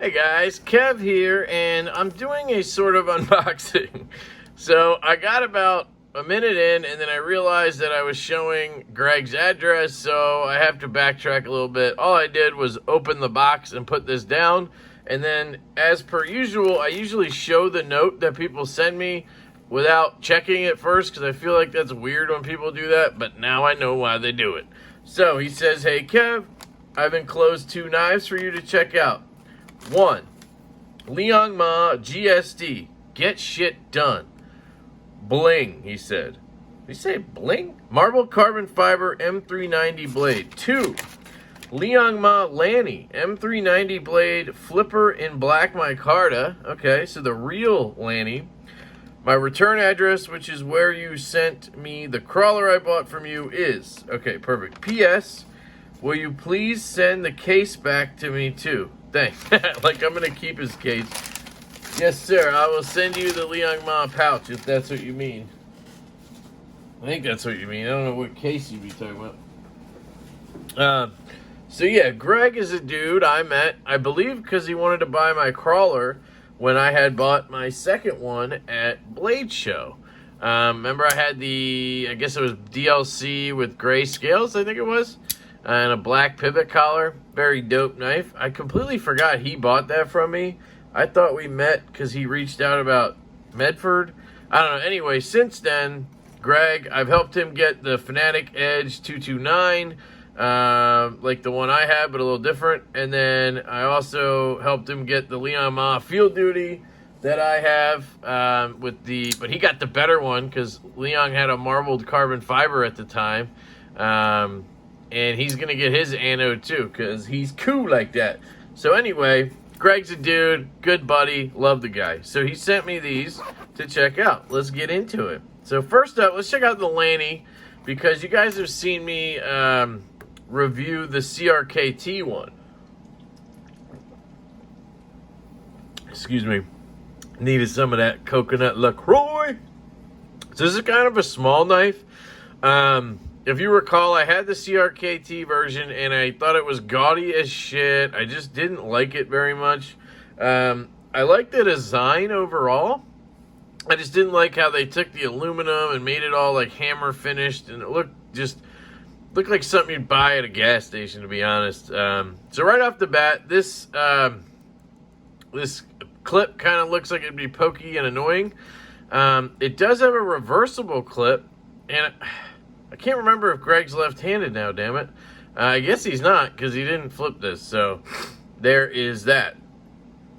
Hey guys, Kev here, and I'm doing a sort of unboxing. So I got about a minute in, and then I realized that I was showing Greg's address, so I have to backtrack a little bit. All I did was open the box and put this down, and then as per usual, I usually show the note that people send me without checking it first, because I feel like that's weird when people do that, but now I know why they do it. So he says, "Hey Kev, I've enclosed 2 knives for you to check out. 1, Liong GSD, get shit done. Bling," he said. Did he say bling? Marble carbon fiber M390 blade. 2, Liong Lanny M390 blade, flipper in black micarta. Okay, so the real Lanny. My return address, which is where you sent me the crawler I bought from you, is. Okay, perfect. P.S. Will you please send the case back to me too? Thanks. Like I'm going to keep his case. Yes, sir. I will send you the Liong pouch if that's what you mean. I think that's what you mean. I don't know what case you'd be talking about. So yeah, Greg is a dude I met, I believe, because he wanted to buy my crawler when I had bought my second one at Blade Show. Remember I had I guess it was DLC with gray scales, I think it was, and a black pivot collar. Very dope knife. I completely forgot he bought that from me. I thought we met because he reached out about Medford. I don't know. Anyway, since then, Greg, I've helped him get the Fanatic Edge 229, like the one I have, but a little different. And then I also helped him get the Liong Field Duty that I have, but he got the better one because Liong had a marbled carbon fiber at the time. And he's going to get his anode too, because he's cool like that. So anyway, Greg's a dude, good buddy, love the guy. So he sent me these to check out. Let's get into it. So first up, let's check out the Lanny, because you guys have seen me review the CRKT one. Excuse me. Needed some of that coconut LaCroix. So this is kind of a small knife. If you recall, I had the CRKT version, and I thought it was gaudy as shit. I just didn't like it very much. I liked the design overall. I just didn't like how they took the aluminum and made it all like hammer finished, and it looked like something you'd buy at a gas station, to be honest. So right off the bat, this clip kind of looks like it'd be pokey and annoying. It does have a reversible clip, and I can't remember if Greg's left-handed now, damn it. I guess he's not, because he didn't flip this, so there is that.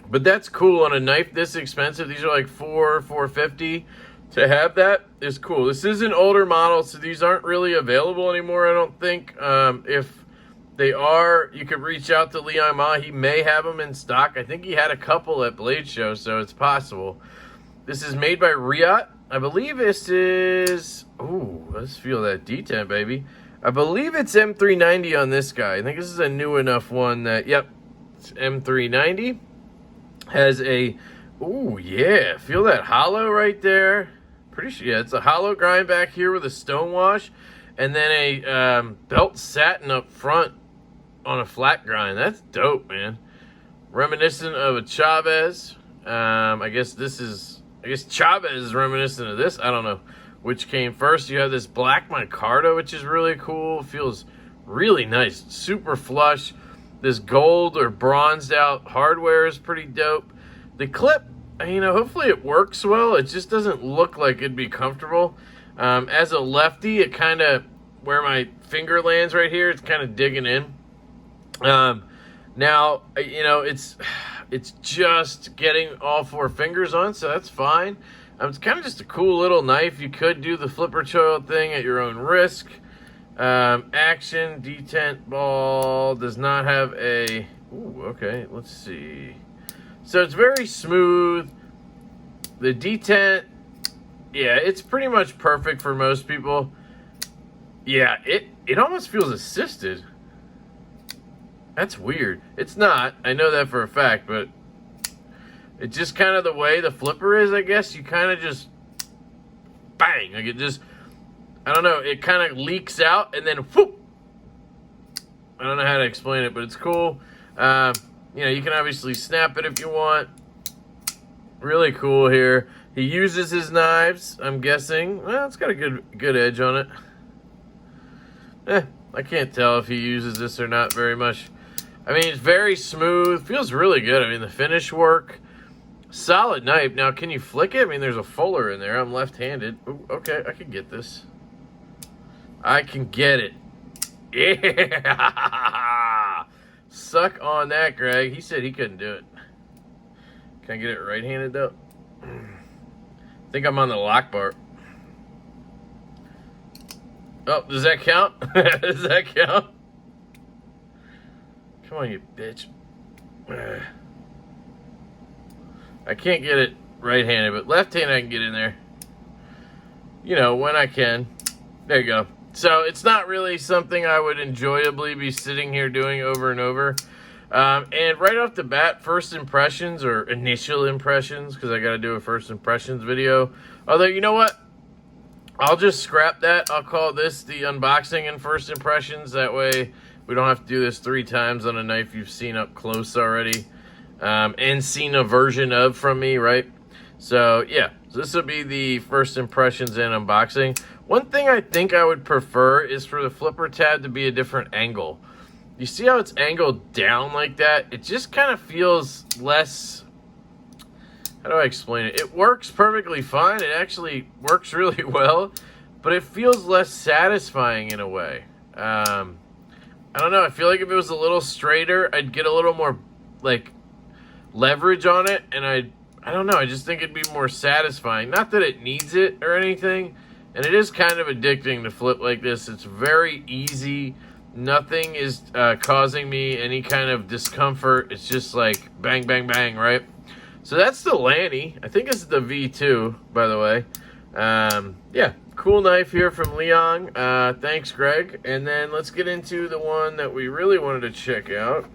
But that's cool on a knife this expensive. These are like $450. To have that is cool. This is an older model, so these aren't really available anymore, I don't think. If they are, you could reach out to Liong. He may have them in stock. I think he had a couple at Blade Show, so it's possible. This is made by Riot. I believe this is... Ooh, let's feel that detent, baby. I believe it's M390 on this guy. I think this is a new enough one that... Yep, it's M390. Has a... Ooh, yeah. Feel that hollow right there? Pretty sure... Yeah, it's a hollow grind back here with a stonewash. And then a belt satin up front on a flat grind. That's dope, man. Reminiscent of a Chavez. I guess Chavez is reminiscent of this. I don't know which came first. You have this black micarta, which is really cool. Feels really nice. Super flush. This gold or bronzed out hardware is pretty dope. The clip, hopefully it works well. It just doesn't look like it'd be comfortable. As a lefty, it kind of, where my finger lands right here, it's kind of digging in. Now, it's just getting all 4 fingers on, so that's fine. It's kind of just a cool little knife. You could do the flipper choil thing at your own risk. Action, detent ball, does not have a... Ooh, okay, let's see. So it's very smooth. The detent, yeah, it's pretty much perfect for most people. Yeah, it almost feels assisted. That's weird. It's not. I know that for a fact, but it's just kind of the way the flipper is, I guess. You kind of just bang. Like it just, I don't know. It kind of leaks out and then whoop. I don't know how to explain it, but it's cool. You know, you can obviously snap it if you want. Really cool here. He uses his knives, I'm guessing. Well, it's got a good edge on it. I can't tell if he uses this or not very much. I mean, it's very smooth. Feels really good. I mean, the finish work. Solid knife. Now, can you flick it? I mean, there's a fuller in there. I'm left-handed. Ooh, okay, I can get this. I can get it. Yeah! Suck on that, Greg. He said he couldn't do it. Can I get it right-handed, though? I think I'm on the lock bar. Oh, does that count? Does that count? Come on, you bitch. I can't get it right-handed, but left-handed I can get in there. You know, when I can. There you go. So it's not really something I would enjoyably be sitting here doing over and over. And right off the bat, first impressions or initial impressions, because I got to do a first impressions video. Although, you know what? I'll just scrap that. I'll call this the unboxing and first impressions. That way we don't have to do this 3 times on a knife you've seen up close already. And seen a version of from me, right? So, yeah. So this will be the first impressions and unboxing. One thing I think I would prefer is for the flipper tab to be a different angle. You see how it's angled down like that? It just kind of feels less... How do I explain it? It works perfectly fine. It actually works really well. But it feels less satisfying in a way. I don't know. I feel like if it was a little straighter, I'd get a little more, like, leverage on it. And I don't know. I just think it'd be more satisfying. Not that it needs it or anything. And it is kind of addicting to flip like this. It's very easy. Nothing is causing me any kind of discomfort. It's just like bang, bang, bang, right? So that's the Lanny. I think it's the V2, by the way. Yeah, cool knife here from Liong. Thanks, Greg. And then let's get into the one that we really wanted to check out.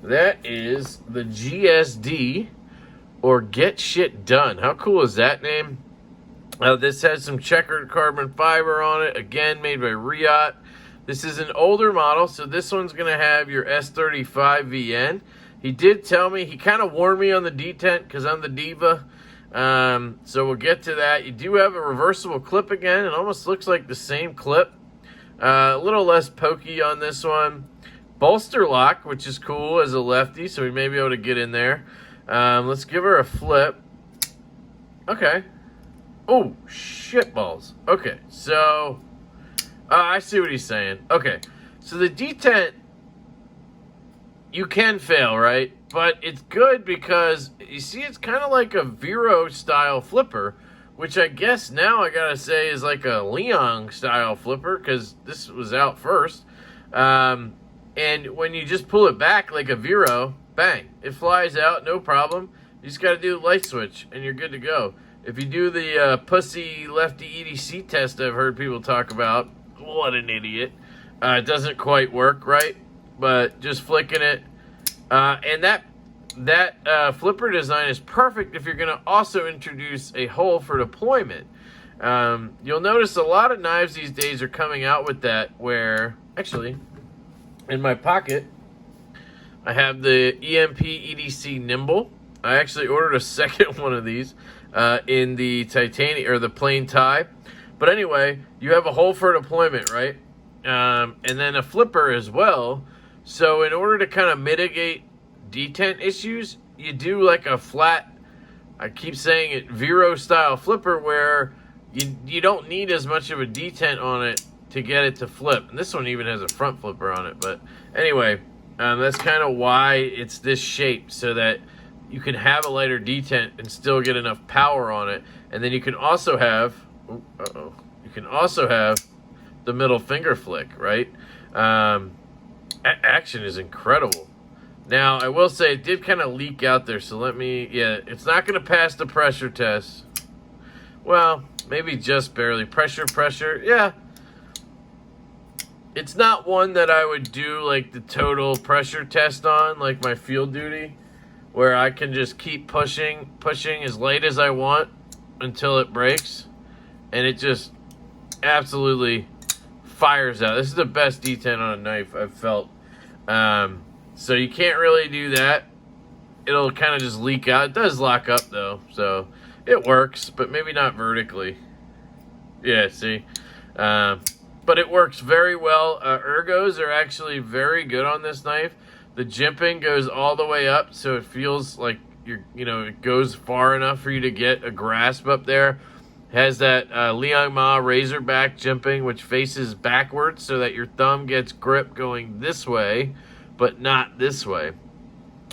That is the GSD, or Get Shit Done. How cool is that name? This has some checkered carbon fiber on it. Again, made by Riot. This is an older model, so this one's going to have your S35 VN. He did tell me, he kind of warned me on the detent because I'm the diva. So we'll get to that. You do have a reversible clip again. It almost looks like the same clip. A little less pokey on this one. Bolster lock, which is cool as a lefty, so we may be able to get in there. Let's give her a flip. Okay. Oh, shit balls. Okay, so... I see what he's saying. Okay, so the detent, you can fail, right? But it's good because, you see, it's kind of like a Vero-style flipper, which I guess now I gotta say is like a Liong-style flipper, because this was out first. And when you just pull it back like a Vero, bang, it flies out, no problem. You just gotta do the light switch, and you're good to go. If you do the pussy lefty EDC test I've heard people talk about, what an idiot. It doesn't quite work right, but just flicking it. And that flipper design is perfect if you're going to also introduce a hole for deployment. You'll notice a lot of knives these days are coming out with that, where, actually, in my pocket, I have the EMP EDC Nimble. I actually ordered a second one of these in the titanium, or the plain tie. But anyway, you have a hole for deployment, right? And then a flipper as well. So in order to kind of mitigate detent issues, you do like a flat, I keep saying it, Vero-style flipper, where you don't need as much of a detent on it to get it to flip. And this one even has a front flipper on it. But anyway, that's kind of why it's this shape, so that you can have a lighter detent and still get enough power on it. And then you can also have... You can also have the middle finger flick, right? Action is incredible. Now, I will say it did kind of leak out there, so let me... Yeah, it's not going to pass the pressure test. Well, maybe just barely. Pressure, yeah. It's not one that I would do like the total pressure test on, like my field duty, where I can just keep pushing as late as I want until it breaks, and it just absolutely fires out. This is the best detent on a knife I've felt. So you can't really do that. It'll kind of just leak out. It does lock up though, so it works, but maybe not vertically. Yeah, see? But it works very well. Ergos are actually very good on this knife. The jimping goes all the way up, so it feels like it goes far enough for you to get a grasp up there. Has that Liong Ma Razorback jimping, which faces backwards so that your thumb gets grip going this way, but not this way.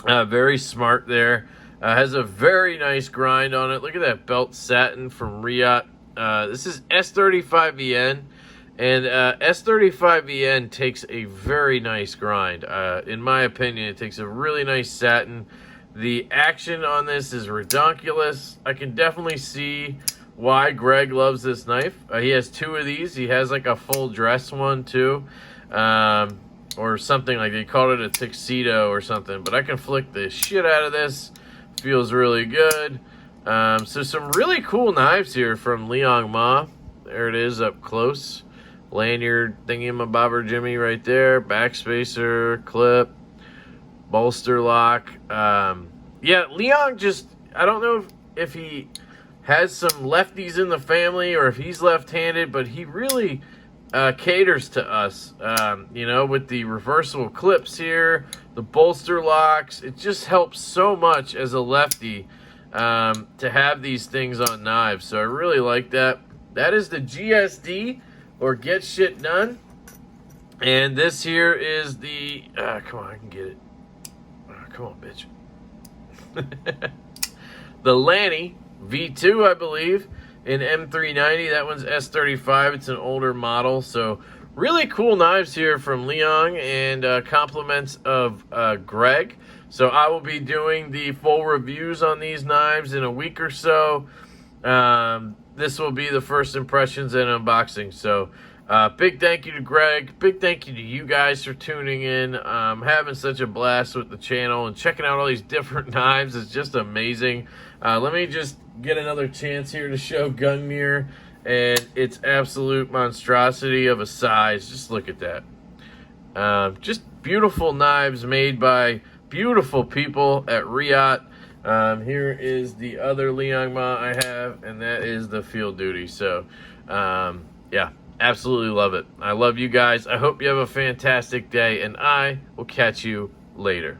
Very smart there. Has a very nice grind on it. Look at that belt satin from Riyadh. This is S35VN. And S35VN takes a very nice grind. In my opinion, it takes a really nice satin. The action on this is redonkulous. I can definitely see why Greg loves this knife. He has two of these. He has like a full dress one too. Or something like they called it a tuxedo or something. But I can flick the shit out of this. Feels really good. So some really cool knives here from Liong Ma. There it is up close. Lanyard thingy-mabobber Jimmy right there. Backspacer, clip, bolster lock. Yeah, Liong just, I don't know if he has some lefties in the family or if he's left-handed, but he really caters to us, with the reversible clips here, the bolster locks. It just helps so much as a lefty to have these things on knives. So I really like that. That is the GSD, or Get Shit Done. And this here is the, come on, I can get it. Come on, bitch. The Lanny V2, I believe, in M390. That one's S35. It's an older model. So really cool knives here from Liong, and compliments of Greg. So I will be doing the full reviews on these knives in a week or so. This will be the first impressions and unboxing. So big thank you to Greg. Big thank you to you guys for tuning in. I'm having such a blast with the channel and checking out all these different knives. It's just amazing. Let me just get another chance here to show Gungnir and its absolute monstrosity of a size. Just look at that. Just beautiful knives made by beautiful people at Riyadh. Here is the other Liong Ma I have, and that is the Field Duty. So, yeah, absolutely love it. I love you guys. I hope you have a fantastic day, and I will catch you later.